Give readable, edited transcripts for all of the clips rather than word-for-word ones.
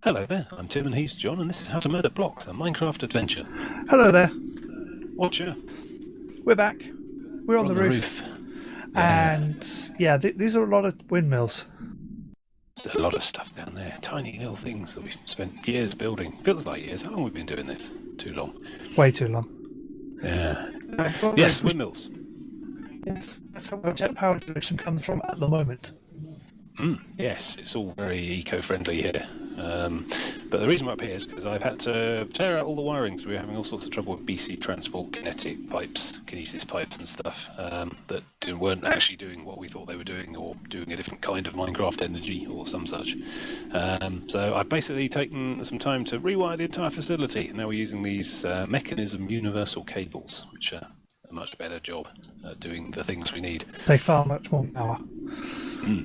Hello there, I'm Tim and he's John, and this is How to Murder Blocks, a Minecraft adventure. Hello there. Watcher. We're back. We're on the roof. Yeah. And yeah, these are a lot of windmills. There's a lot of stuff down there, tiny little things that we've spent years building. Feels like years. How long have we been doing this? Too long. Way too long. Yeah. Yes, windmills. Yes, that's where jet power generation comes from at the moment. Yes, it's all very eco-friendly here. But the reason we're up here is because I've had to tear out all the wiring because we were having all sorts of trouble with BC transport kinetic pipes, kinesis pipes and stuff that weren't actually doing what we thought they were doing, or doing a different kind of Minecraft energy or some such. So I've basically taken some time to rewire the entire facility, and now we're using these mechanism universal cables, which are a much better job at doing the things we need. They far much more power.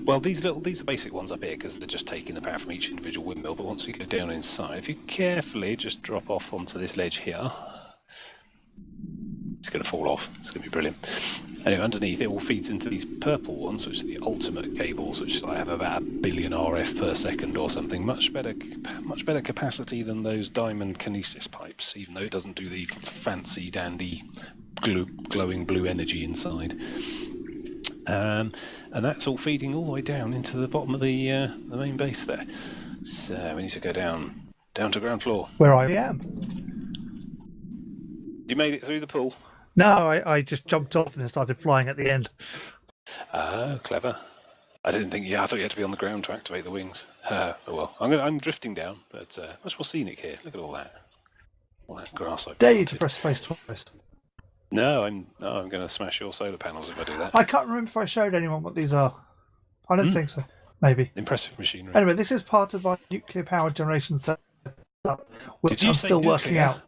Well, these are basic ones up here because they're just taking the power from each individual windmill. But once we go down inside, if you carefully just drop off onto this ledge here, it's going to fall off. It's going to be brilliant. Anyway, underneath it all feeds into these purple ones, which are the ultimate cables, which I have about 1 billion RF per second or something. Much better capacity than those diamond kinesis pipes, even though it doesn't do the fancy dandy glowing blue energy inside. And that's all feeding all the way down into the bottom of the main base there. So we need to go down to ground floor. Where I am. You made it through the pool? No, I just jumped off and then started flying at the end. Oh, clever. I didn't think. Yeah, I thought you had to be on the ground to activate the wings. Oh well, I'm drifting down, but much more scenic here. Look at all that grass I've Dare planted. you to press space twice. No, I'm going to smash your solar panels if I do that. I can't remember if I showed anyone what these are. I don't think so. Maybe. Impressive machinery. Anyway, this is part of my nuclear power generation setup, which I'm still working out.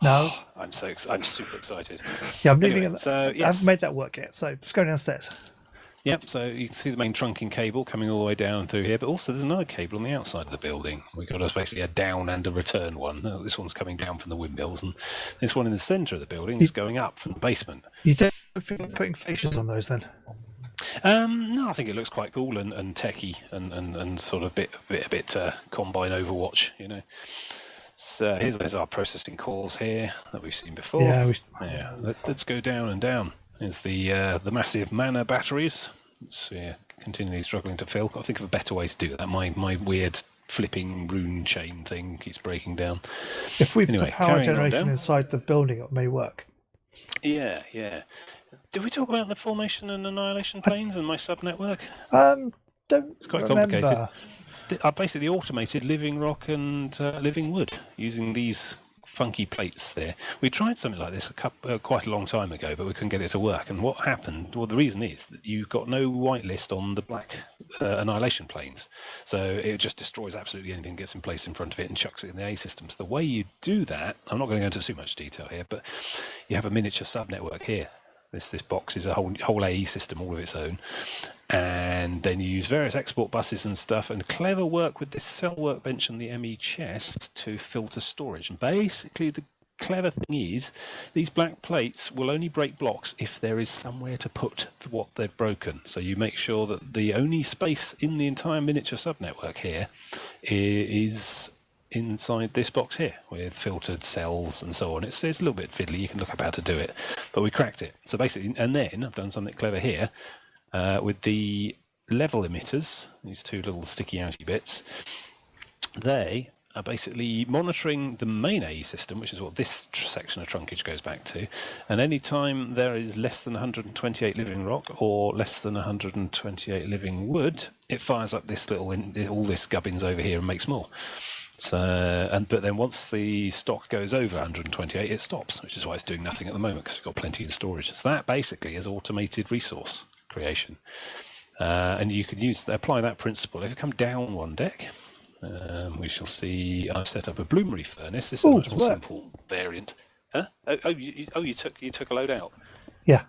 No. I'm super excited. Yeah, I'm leaving Anyway, it. so, I yes. haven't made that work yet, so just go downstairs. Yep, so you can see the main trunking cable coming all the way down through here, but also there's another cable on the outside of the building. We've got basically a down and a return one. This one's coming down from the windmills, and this one in the centre of the building is going up from the basement. You don't feel like putting fascias on those then? No, I think it looks quite cool and techy and sort of a bit Combine Overwatch, you know. So here's our processing cores here that we've seen before. Yeah. Let's go down and down. There's the massive mana batteries. It's continually struggling to fill. Got to think of a better way to do that. My weird flipping rune chain thing keeps breaking down. If we put power generation inside the building, it may work. Yeah. Did we talk about the formation and annihilation planes and my subnetwork? It's quite complicated. I basically automated living rock and living wood using these funky plates there. We tried something like this quite a long time ago, but we couldn't get it to work. And what happened? Well, the reason is that you've got no whitelist on the black annihilation planes, so it just destroys absolutely anything that gets in place in front of it and chucks it in the A systems. The way you do that, I'm not going to go into too much detail here, but you have a miniature subnetwork here. This box is a whole AE system all of its own, and then you use various export buses and stuff, and clever work with this cell workbench and the ME chest to filter storage. And basically the clever thing is these black plates will only break blocks if there is somewhere to put what they've broken. So you make sure that the only space in the entire miniature subnetwork here is inside this box here with filtered cells and so on. It's a little bit fiddly. You can look up how to do it, but we cracked it. So basically, and then I've done something clever here with the level emitters, these two little sticky outy bits. They are basically monitoring the main AE system, which is what this section of trunkage goes back to, and any time there is less than 128 living rock or less than 128 living wood, it fires up this all this gubbins over here and makes more. So, but then once the stock goes over 128, it stops, which is why it's doing nothing at the moment because we've got plenty in storage. So that basically is automated resource creation, and you can apply that principle. If you come down one deck, we shall see I've set up a bloomery furnace. This is a much more simple variant. Huh? You took a load out. Yeah.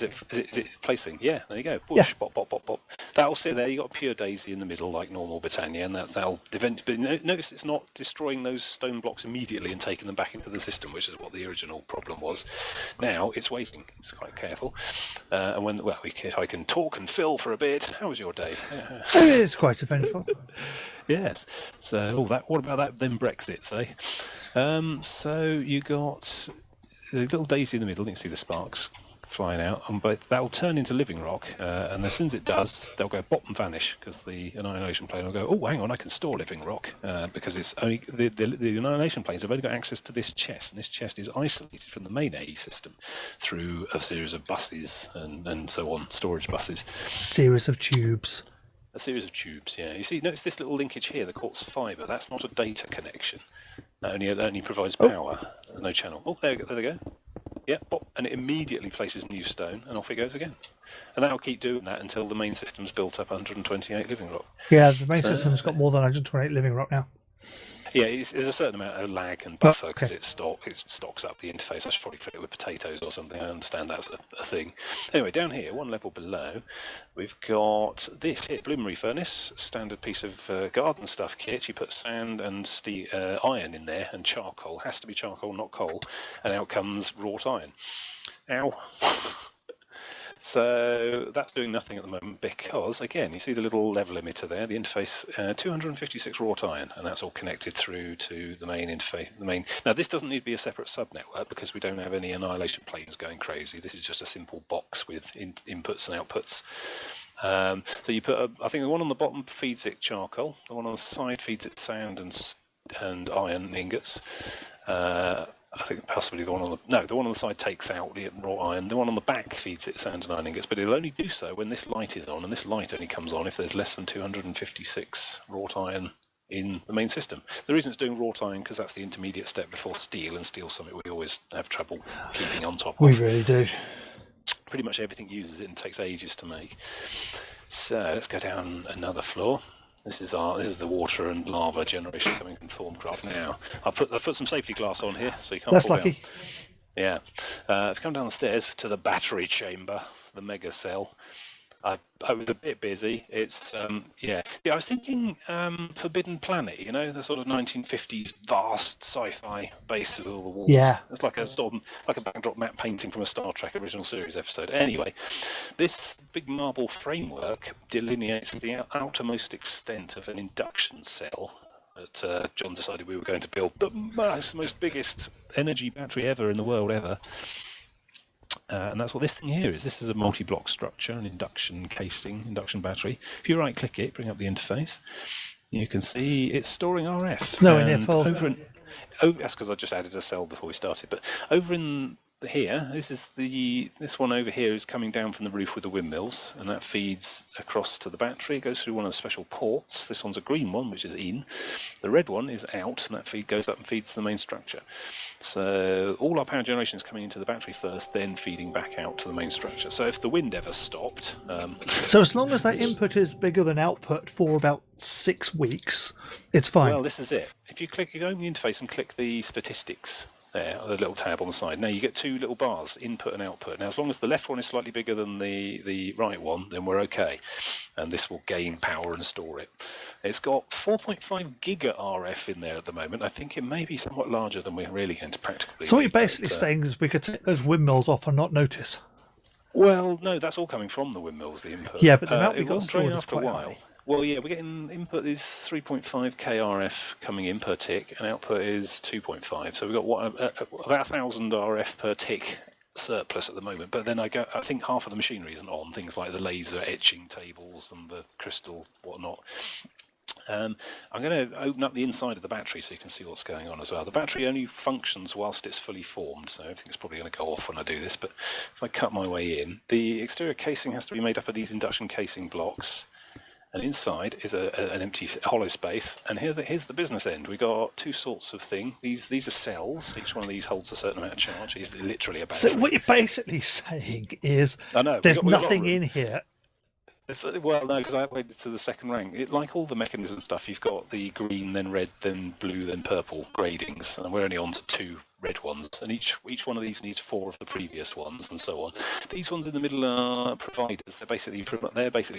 Is it placing? Yeah, there you go. Push, Yeah. pop, pop, pop, pop. That'll sit there. You got a pure daisy in the middle, like normal Britannia, and that'll eventually. But notice it's not destroying those stone blocks immediately and taking them back into the system, which is what the original problem was. Now it's waiting. It's quite careful. And if I can talk and fill for a bit. How was your day? It is quite eventful. Yes. So, what about that? Then Brexit, say. So you got the little daisy in the middle. You can see the sparks flying out, but that'll turn into living rock, and as soon as it does, they'll go bottom vanish because the annihilation plane will go, oh, hang on, I can store living rock, because it's only the annihilation planes have only got access to this chest, and this chest is isolated from the main AE system through a series of buses and so on, storage buses. Series of tubes. A series of tubes, yeah. You see, notice this little linkage here, the quartz fibre. That's not a data connection. It only provides power. There's no channel. Oh, there they go. Yeah, pop, and it immediately places new stone, and off it goes again. And that'll keep doing that until the main system's built up 128 living rock. Yeah, the main system's got more than 128 living rock now. Yeah, there's a certain amount of lag and buffer because it stocks up the interface. I should probably fill it with potatoes or something. I understand that's a thing. Anyway, down here, one level below, we've got this here, preliminary furnace, standard piece of garden stuff kit. You put sand and iron in there, and charcoal. Has to be charcoal, not coal. And out comes wrought iron. Ow. So that's doing nothing at the moment because, again, you see the little level emitter there, the interface, 256 wrought iron, and that's all connected through to the main interface. Now, this doesn't need to be a separate sub-network because we don't have any annihilation planes going crazy. This is just a simple box with inputs and outputs. So you put, I think the one on the bottom feeds it charcoal, the one on the side feeds it sand and iron ingots. I think possibly the one on the side takes out the raw iron. The one on the back feeds it sand and iron ingots, but it'll only do so when this light is on, and this light only comes on if there's less than 256 wrought iron in the main system. The reason it's doing wrought iron because that's the intermediate step before steel, and steel's something we always have trouble keeping on top of. We really do. Pretty much everything uses it and takes ages to make. So let's go down another floor. This is the water and lava generation coming from Thaumcraft now. I've put some safety glass on here so you can't fall lucky. down. Yeah. I've come down the stairs to the battery chamber, the mega cell. I was a bit busy. It's I was thinking Forbidden Planet, the sort of 1950s vast sci-fi base with all the walls. Yeah. It's like a backdrop map painting from a Star Trek original series episode. Anyway, this big marble framework delineates the outermost extent of an induction cell that John decided we were going to build the most biggest energy battery ever in the world ever. And that's what this thing here is. This is a multi-block structure, an induction battery. If you right-click it, bring up the interface, you can see it's storing RF. No, in that's because I just added a cell before we started. But over in here, this one over here is coming down from the roof with the windmills, and that feeds across to the battery. It goes through one of the special ports. This one's a green one, which is in. The red one is out, and that goes up and feeds the main structure. So all our power generation is coming into the battery first, then feeding back out to the main structure. So if the wind ever stopped... so as long as that input is bigger than output for about 6 weeks, it's fine. Well, this is it. If you open the interface and click the statistics there, the little tab on the side, now you get 2 little bars, input and output. Now, as long as the left one is slightly bigger than the right one, then we're okay. And this will gain power and store it. It's got 4.5 giga RF in there at the moment. I think it may be somewhat larger than we're really going to practically. So what you're basically saying is we could take those windmills off and not notice. Well, no, that's all coming from the windmills, the input. Yeah, but the amount we it got will drain stored is after a quite while. high. Well, yeah, we're getting input is 3.5 KRF coming in per tick, and output is 2.5. So we've got about 1,000 RF per tick surplus at the moment. But then I think half of the machinery isn't on, things like the laser etching tables and the crystal whatnot. I'm going to open up the inside of the battery so you can see what's going on as well. The battery only functions whilst it's fully formed, so everything's probably going to go off when I do this. But if I cut my way in, the exterior casing has to be made up of these induction casing blocks. And inside is an empty hollow space, and here's the business end. We've got 2 sorts of thing. These are cells. Each one of these holds a certain amount of charge. It's literally a battery. So what you're basically saying is there's nothing in here. Well, no, because I upgraded to the second rank. Like all the mechanism stuff, you've got the green, then red, then blue, then purple gradings, and we're only on to 2 red ones, and each one of these needs 4 of the previous ones, and so on. These ones in the middle are providers. They're basically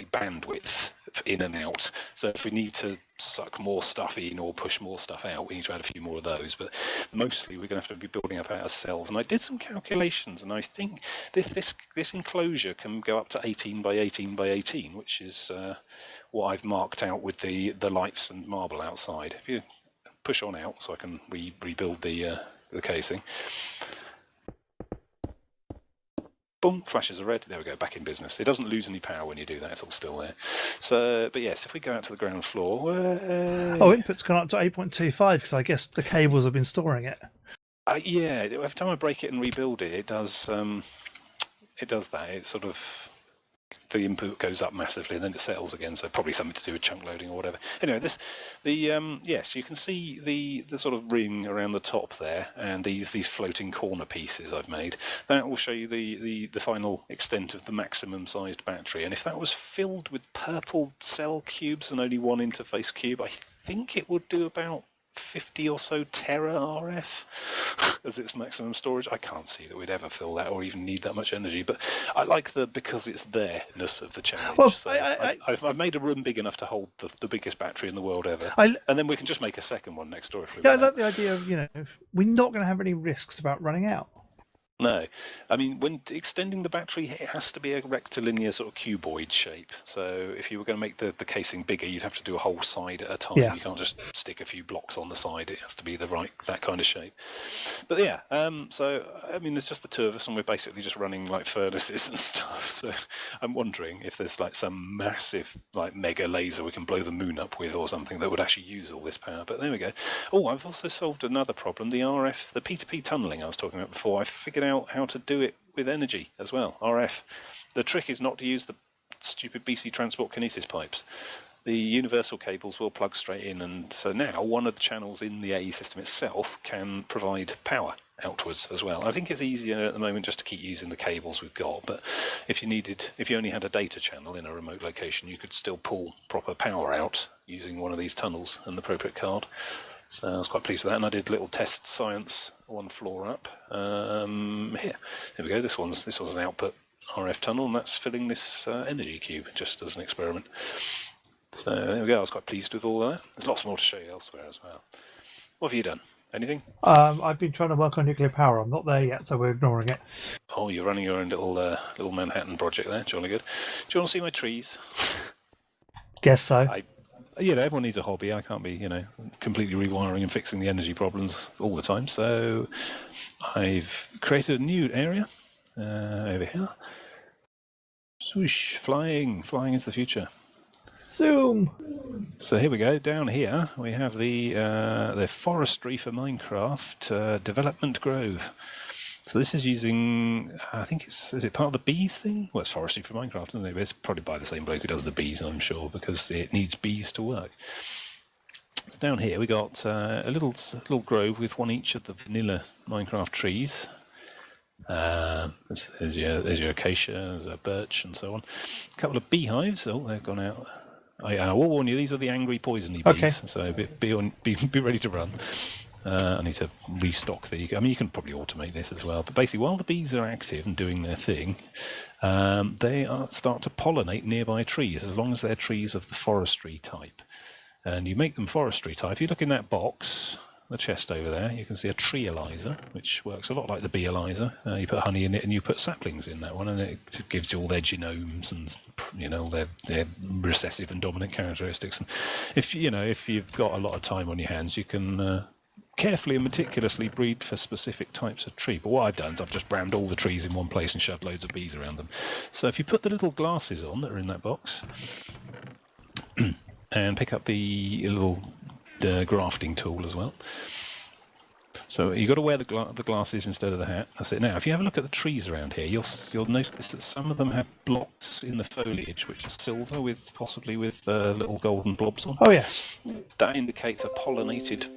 bandwidth in and out. So if we need to suck more stuff in or push more stuff out, we need to add a few more of those. But mostly we're going to have to be building up our cells. And I did some calculations, and I think this enclosure can go up to 18 by 18 by 18, which is what I've marked out with the lights and marble outside. If you push on out, so I can rebuild the casing. Boom, flashes are red. There we go, back in business. It doesn't lose any power when you do that. It's all still there. So, but yes, if we go out to the ground floor... input's gone up to 8.25 because I guess the cables have been storing it. Yeah, every time I break it and rebuild it, it does that. It sort of... The input goes up massively and then it settles again, so probably something to do with chunk loading or whatever. Anyway, yes, you can see the sort of ring around the top there, and these floating corner pieces I've made. That will show you the final extent of the maximum sized battery. And if that was filled with purple cell cubes and only one interface cube, I think it would do about 50 or so tera RF as its maximum storage. I can't see that we'd ever fill that or even need that much energy, but I like the because it's there-ness of the challenge. Well, so I've made a room big enough to hold the biggest battery in the world ever, and then we can just make a second one next door if we want. I like the idea of, we're not going to have any risks about running out. No, I mean, when extending the battery, it has to be a rectilinear sort of cuboid shape. So if you were going to make the casing bigger, you'd have to do a whole side at a time. Yeah. You can't just stick a few blocks on the side. It has to be that kind of shape. But yeah, so I mean, there's just the two of us, and we're basically just running like furnaces and stuff. So I'm wondering if there's like some massive like mega laser we can blow the moon up with, or something that would actually use all this power. But there we go. Oh, I've also solved another problem. The RF, the P2P tunneling I was talking about before. I figured out how to do it with energy as well, RF. The trick is not to use the stupid BC transport kinesis pipes. The universal cables will plug straight in, and so now one of the channels in the AE system itself can provide power outwards as well. I think it's easier at the moment just to keep using the cables we've got, but if you only had a data channel in a remote location, you could still pull proper power out using one of these tunnels and the appropriate card. So I was quite pleased with that, and I did little test science 1 floor up. Here we go. This one's an output RF tunnel, and that's filling this energy cube just as an experiment. So there we go. I was quite pleased with all of that. There's lots more to show you elsewhere as well. What have you done? Anything? I've been trying to work on nuclear power. I'm not there yet, so we're ignoring it. Oh, you're running your own little Manhattan project there. Jolly good. Do you want to see my trees? Guess so. Everyone needs a hobby. I can't be, completely rewiring and fixing the energy problems all the time. So I've created a new area over here. Swoosh, flying is the future. Zoom. So here we go. Down here we have the Forestry for Minecraft development grove. So this is using, I think is it part of the bees thing? Well, it's Forestry for Minecraft, isn't it? But it's probably by the same bloke who does the bees, I'm sure, because it needs bees to work. So down here we got a little grove with one each of the vanilla Minecraft trees. There's your acacia, there's a birch, and so on. A couple of beehives. Oh, they've gone out. I will warn you, these are the angry, poisony bees. Okay. So be ready to run. I need to restock you can probably automate this as well, but basically while the bees are active and doing their thing, they start to pollinate nearby trees as long as they're trees of the forestry type. And you make them forestry type. If you look in that box, the chest over there, you can see a treealyzer, which works a lot like the beealyzer. You put honey in it and you put saplings in that one, and it gives you all their genomes and their recessive and dominant characteristics. And if you've got a lot of time on your hands, you can carefully and meticulously breed for specific types of tree. But what I've done is I've just rammed all the trees in one place and shoved loads of bees around them. So if you put the little glasses on that are in that box and pick up the little grafting tool as well. So you've got to wear the glasses instead of the hat. That's it. Now, if you have a look at the trees around here, you'll notice that some of them have blocks in the foliage which are silver, possibly with little golden blobs on. Oh yes. That indicates a pollinated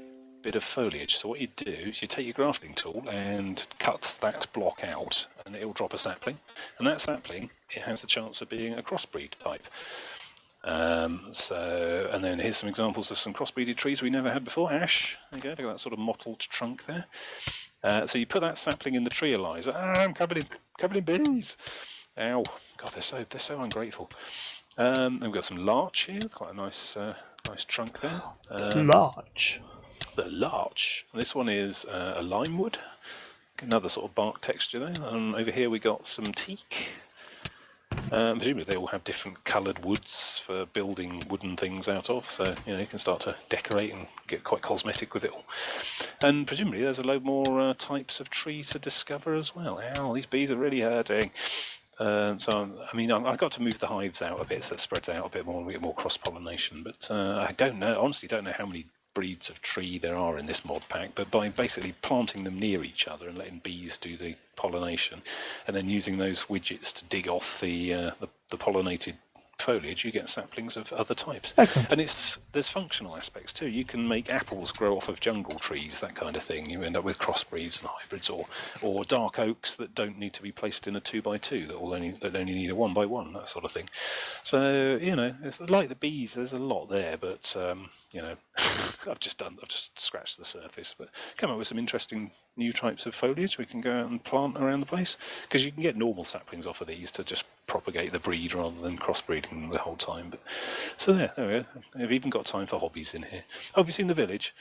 bit of foliage. So what you do is you take your grafting tool and cut that block out, and it will drop a sapling. And that sapling, it has the chance of being a crossbreed type. And then here's some examples of some crossbreeded trees we never had before. Ash, there you go, look at that sort of mottled trunk there. So you put that sapling in the tree eliza. I'm covered in bees. Ow! God, they're so ungrateful. And we've got some larch here. Quite a nice trunk there. Larch. The larch. This one is a lime wood. Another sort of bark texture there. And over here we got some teak. Presumably they all have different coloured woods for building wooden things out of, so you can start to decorate and get quite cosmetic with it all. And presumably there's a load more types of tree to discover as well. Ow, these bees are really hurting. I've got to move the hives out a bit so it spreads out a bit more and we get more cross-pollination. But I honestly don't know how many breeds of tree there are in this mod pack, but by basically planting them near each other and letting bees do the pollination and then using those widgets to dig off the pollinated foliage, you get saplings of other types. Excellent. And there's functional aspects too. You can make apples grow off of jungle trees, that kind of thing. You end up with crossbreeds and hybrids, or dark oaks that don't need to be placed in a 2x2 that only need a 1x1, that sort of thing. So it's like the bees. There's a lot there, but I've just scratched the surface. But come up with some interesting new types of foliage we can go out and plant around the place, because you can get normal saplings off of these to just propagate the breed rather than crossbreeding the whole time. But so there we go. I've even got time for hobbies in here. Oh, have you seen the village?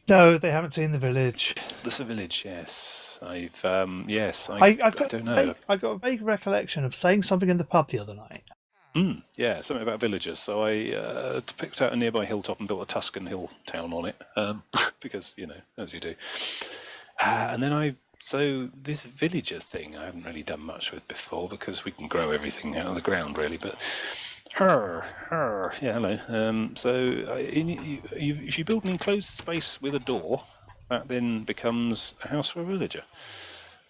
No, they haven't seen the village. There's a village, yes. I don't know. I've got a vague recollection of saying something in the pub the other night. Yeah, something about villagers. So I picked out a nearby hilltop and built a Tuscan hill town on it, because as you do. And then so this villagers thing I haven't really done much with before, because we can grow everything out of the ground really. But yeah, hello. If you build an enclosed space with a door, that then becomes a house for a villager.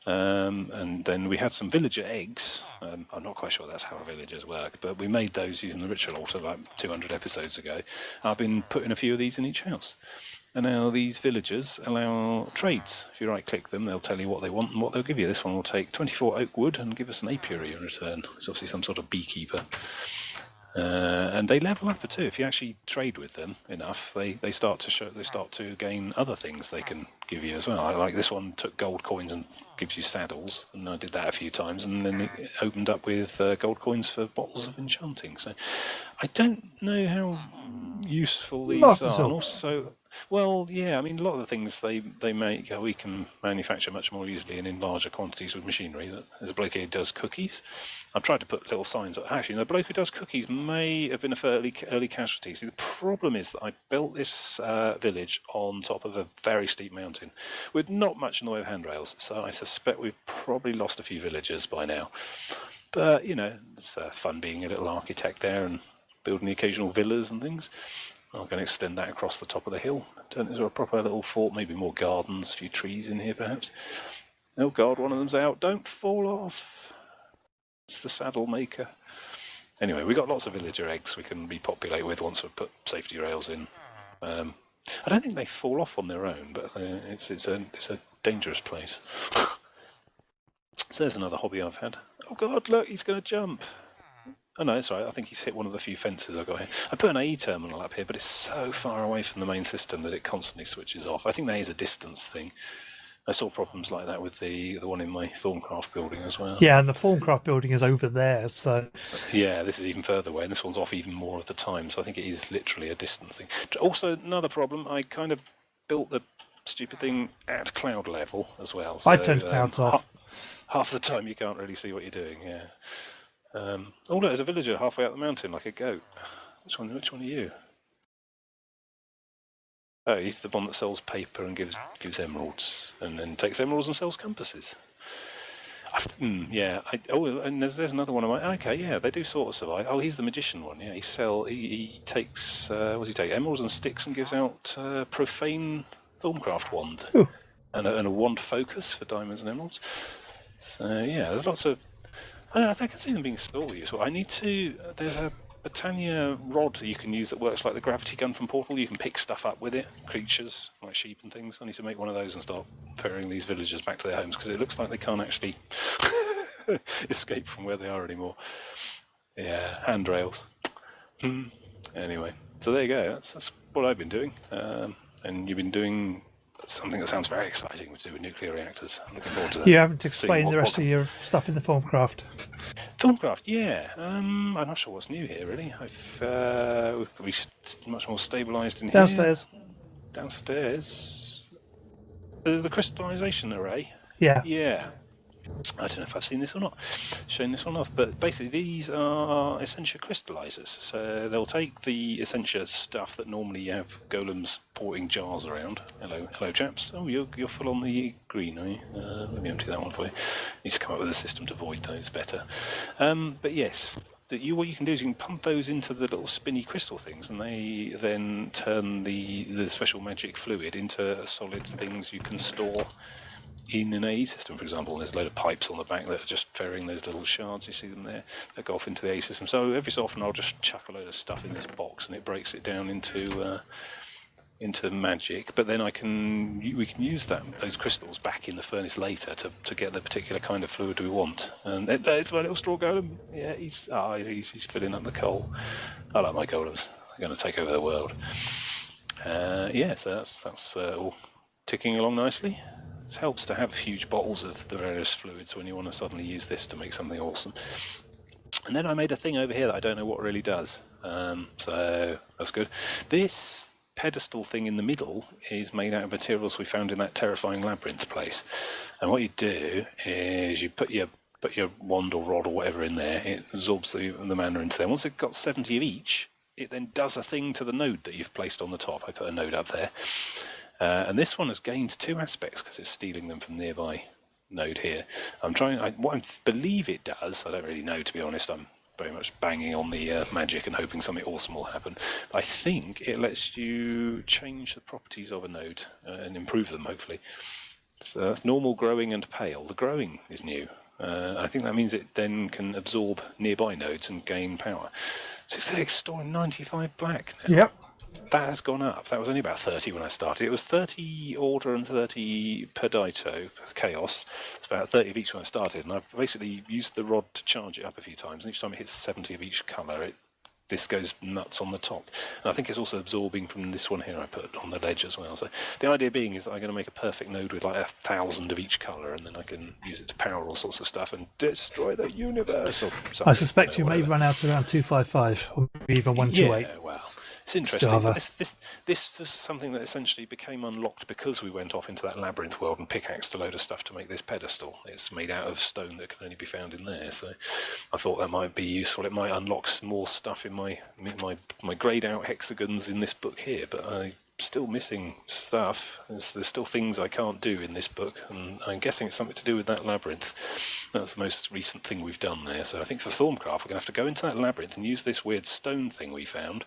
And then we had some villager eggs. I'm not quite sure that's how villagers work, but we made those using the ritual altar like 200 episodes ago. I've been putting a few of these in each house. And now these villagers allow trades. If you right-click them, they'll tell you what they want and what they'll give you. This one will take 24 oak wood and give us an apiary in return. It's obviously some sort of beekeeper. And they level up too. If you actually trade with them enough, they start to gain other things they can give you as well. Like this one took gold coins and gives you saddles, and I did that a few times, and then it opened up with gold coins for bottles of enchanting. So I don't know how useful these are. And also, well, yeah, I mean, a lot of the things they make, we can manufacture much more easily and in larger quantities with machinery. There's a bloke here who does cookies. I've tried to put little signs. Actually, the bloke who does cookies may have been a fairly early casualty. See, the problem is that I built this village on top of a very steep mountain with not much in the way of handrails, so I suspect we've probably lost a few villagers by now. But, it's fun being a little architect there and building the occasional villas and things. I'm going to extend that across the top of the hill, turn it into a proper little fort, maybe more gardens, a few trees in here perhaps. Oh God, one of them's out. Don't fall off. It's the saddle maker. Anyway, we've got lots of villager eggs we can repopulate with once we've put safety rails in. I don't think they fall off on their own, but it's a dangerous place. So there's another hobby I've had. Oh God, look, he's going to jump. Oh no, it's right. I think he's hit one of the few fences I've got here. I put an AE terminal up here, but it's so far away from the main system that it constantly switches off. I think that is a distance thing. I saw problems like that with the one in my Thaumcraft building as well. Yeah, and the Thaumcraft building is over there, so... Yeah, this is even further away, and this one's off even more of the time, so I think it is literally a distance thing. Also, another problem, I kind of built the stupid thing at cloud level as well. So, I turned clouds off. Half the time you can't really see what you're doing, yeah. Oh look, there's a villager halfway up the mountain, like a goat. Which one are you? Oh, he's the one that sells paper and gives emeralds, and then takes emeralds and sells compasses. Yeah. And there's another one of my. Okay, yeah, they do sort of survive. Oh, he's the magician one. Yeah, he takes what does he take? Emeralds and sticks and gives out profane Thaumcraft wand and a wand focus for diamonds and emeralds. So yeah, there's lots of. I can see them being sort of useful. There's a Britannia rod you can use that works like the gravity gun from Portal. You can pick stuff up with it, creatures like sheep and things. I need to make one of those and start ferrying these villagers back to their homes, because it looks like they can't actually escape from where they are anymore. Yeah, handrails. Anyway, so there you go. That's what I've been doing. And you've been doing something that sounds very exciting to do with nuclear reactors. I'm looking forward to that. You haven't explained the rest of your stuff in the Thaumcraft. Thaumcraft, yeah. I'm not sure what's new here, really. We're much more stabilised in Downstairs. here. Downstairs. The crystallisation array. Yeah. Yeah. I don't know if I've seen this or not, shown this one off, but basically these are Essentia crystallizers. So they'll take the Essentia stuff that normally you have golems porting jars around. Hello, chaps. Oh, you're full on the green, are you? Let me empty that one for you. Need to come up with a system to void those better. But yes, what you can do is you can pump those into the little spinny crystal things, and they then turn the special magic fluid into solid things you can store in an AE system. For example, there's a load of pipes on the back that are just ferrying those little shards, you see them there, that go off into the AE system. So every so often I'll just chuck a load of stuff in this box and it breaks it down into magic, but then we can use those crystals back in the furnace later to get the particular kind of fluid we want. And there's my little straw golem. Yeah, he's filling up the coal. I like my golems. They're going to take over the world. So that's all ticking along nicely. It helps to have huge bottles of the various fluids when you want to suddenly use this to make something awesome. And then I made a thing over here that I don't know what it really does. So that's good. This pedestal thing in the middle is made out of materials we found in that terrifying labyrinth place. And what you do is you put your wand or rod or whatever in there. It absorbs the mana into there. Once it's got 70 of each, it then does a thing to the node that you've placed on the top. I put a node up there. And this one has gained two aspects because it's stealing them from nearby node here. What I believe it does, I don't really know, to be honest. I'm very much banging on the magic and hoping something awesome will happen. I think it lets you change the properties of a node and improve them, hopefully. So that's normal, growing, and pale. The growing is new. I think that means it then can absorb nearby nodes and gain power. So it's storing 95 black now. Yep. That has gone up. That was only about 30 when I started. It was 30 order and 30 Perdito, Chaos. It's about 30 of each when I started, and I've basically used the rod to charge it up a few times, and each time it hits 70 of each colour, this goes nuts on the top. And I think it's also absorbing from this one here I put on the ledge as well. So the idea being is that I'm going to make a perfect node with like 1,000 of each colour, and then I can use it to power all sorts of stuff and destroy the universe. Or I suspect you may run out around 255 or even 128. Yeah, well, it's interesting. This was something that essentially became unlocked because we went off into that labyrinth world and pickaxed a load of stuff to make this pedestal. It's made out of stone that can only be found in there, so I thought that might be useful. It might unlock some more stuff in my greyed out hexagons in this book here, but I'm still missing stuff. There's still things I can't do in this book, and I'm guessing it's something to do with that labyrinth. That's the most recent thing we've done there. So I think for Thaumcraft we're going to have to go into that labyrinth and use this weird stone thing we found,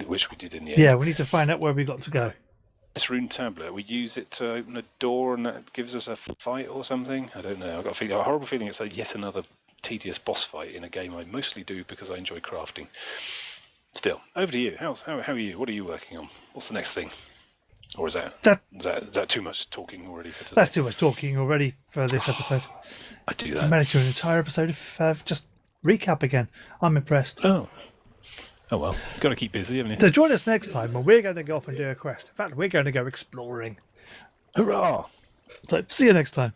which we did in the end. Yeah, we need to find out where we got to go. This rune tablet, we use it to open a door and that gives us a fight or something. I don't know. I've got a horrible feeling it's yet another tedious boss fight in a game I mostly do because I enjoy crafting. Still, over to you. How are you? What are you working on? What's the next thing? Or is that too much talking already for today? That's too much talking already for this episode. I do that. I managed to do an entire episode of just recap again. I'm impressed. Oh well, got to keep busy, haven't you? So join us next time when we're going to go off and do a quest. In fact, we're going to go exploring. Hurrah! So see you next time.